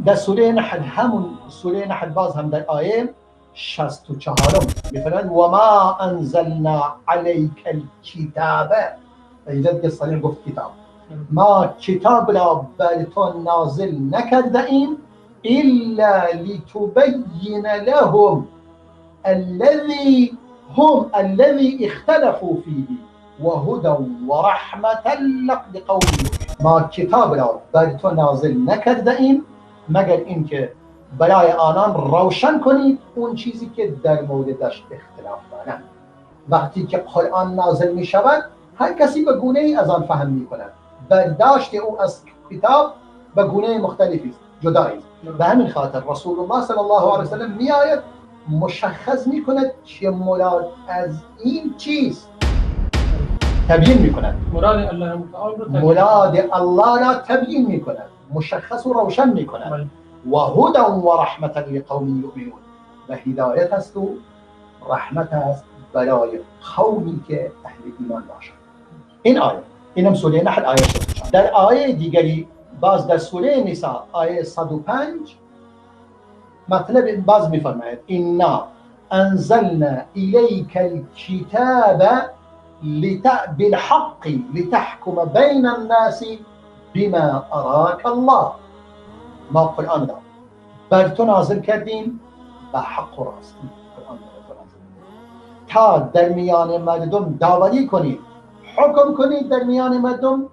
در سوره نحل همون سوره نحل باز هم در آیه 64 میفرماید و ما انزلنا علیک الکتاب. اینجا دیگه صریح گفت کتاب. ما کتاب را بر تو نازل نکرده ایم الا لتبین لهم الذي اختلفوا فيه وهدى ورحمة لقوم. ما کتاب را بر تو نازل نکرده ایم مگر اینکه برای آنان روشن کنید اون چیزی که در موردش اختلاف دارند. وقتی که قرآن نازل می شود هر کسی به گونه ای از آن فهم می کند. برداشت او از کتاب به گونه مختلفی است، جدایی است. به همین خاطر رسول الله صلی الله علیه وسلم می آید مشخص می کند که مراد از این چیست، تبیین می کند. مراد الله را تبیین می کند، مشخص و روشن می کند. و هدى و رحمت لقوم یؤمنون، و هدایت است و رحمت است برای قومی که اهل ایمان باشند. این آیه، اینم سوره نحل آیه 64. در آیه دیگری باز در سوره نساء آیه 105 مطلب باز می‌فرماید انا انزلنا الیک الکتاب بالحق لتحكم بین الناس بما اراك الله. ما قرآن را بر تو نازل کردیم به حق و راستی، تا در میان مردم داوری کنید، حکم کنید در میان مردم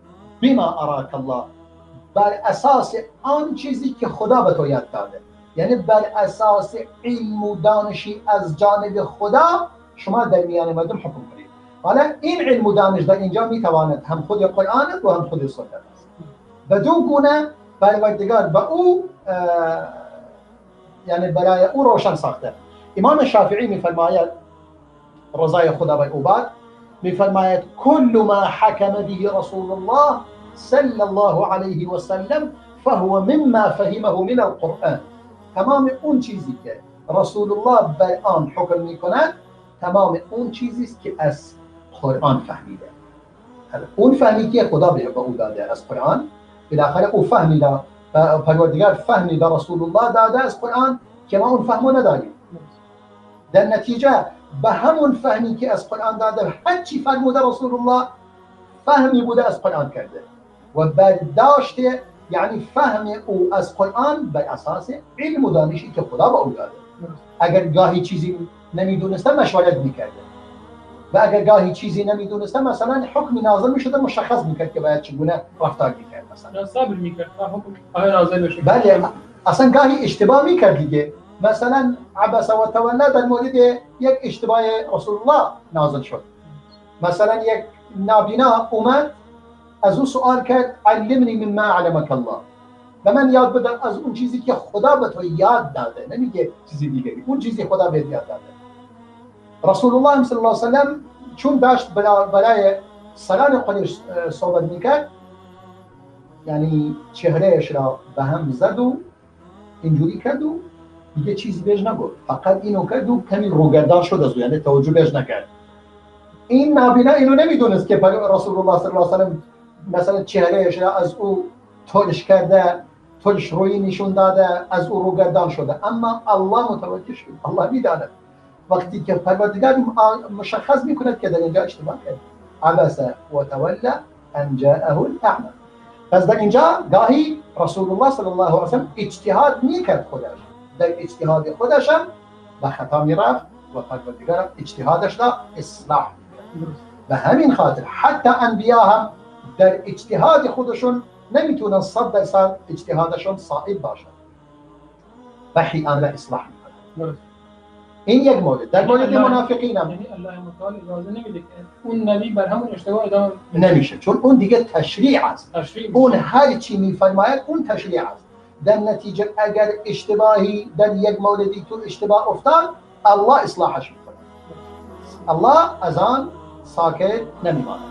بما اراک الله، بر اساس آن چیزی که خدا به تو یاد داده. یعنی بر اساس علم و دانشی از جانب خدا شما در میان مردم حکم کنید. حالا این علم و دانش در اینجا میتواند هم خود قرآن و هم خود سنت است. به دو گونه پروردگار به او یعنی برای او روشن ساخته. امام شافعی میفرماید رضای خدا بر او باد، میفرماید کل ما حکم به رسول الله صلی الله علیه و سلم فهو مما فهمه من القرآن. تمام اون چیزی که رسول الله بر آن حکم میکند تمام اون چیزی است که از قرآن فهمیده. اون فهمی که خدا به او داده از قرآن، بالاخره او فهمیده، پروردگار فهمیده رسول الله داده از قرآن که ما اون فهمو نداریم. در نتیجه به همون فهمی که از قرآن داده هر چی فرموده رسول الله فهمی بوده از قرآن کرده و برداشت یعنی فهم او از قرآن بر اساس علم و دانشی که خدا به او داده. اگر گاهی چیزی نمیدونسته مشورت میکرده و اگر گاهی چیزی نمیدونسته مثلا حکمی نازل میشده مشخص میکرد که باید چگونه رفتار میکرد، مثلا صبر میکرد تا حکم نازل بشه. بله، اصلا گاهی اشتباه میکرد دیگه. مثلا عبس و تولی در مورد یک اشتباه رسول الله نازل شد. مثلا یک نابینا اومد از او سوال کرد علمنی مما علمک الله، به من یاد بده از اون چیزی که خدا به تو یاد داده. نمیگه چیزی دیگری، اون چیزی خدا به یاد داده. رسول الله صلی الله علیه و سلم چون داشت برای سران قریش صحبت میکرد، یعنی چهرهش را به هم زد و اینجوری کرد و دیگه چیزی بهش نگفت، فقط اینو کرد و کمی روگردان شد از او، یعنی توجه بهش نکرد. این نابینا اینو نمیدونست که رسول الله صلی الله علیه و سلم مثلا چهرهش را از او ترش کرده، ترش روی نشون داده، از او روگردان شده. اما الله متوجه شد، الله میداند. وقتی که پروردگار مشخص میکند که در اینجا اشتباه کرد، عبس و تولی ان جاءه الاعمى. پس در اینجا گاهی رسول الله صلی الله علیه و سلم اجتهاد میکرد خودش، در اجتهاد خودش هم به خطا میرفت و پروردگار اجتهادش را اصلاح میکرد. و همین خاطر حتی انبیا هم در اجتهاد خودشون نمیتونن 100% اجتهادشون صائب باشد، وحی آن را اصلاح میکنه. این یک مورد. در مورد منافقین هم یعنی الله متعال اجازه نمیده که اون نبی بر همون اشتباه ادامه نمیشه، چون اون دیگه تشریع است. اون هر چی میفرماید اون تشریع است. در نتیجه اگر اشتباهی در یک موردی تو اشتباه افتاد، الله اصلاحش میکنه. الله از آن ساکت نمیماند.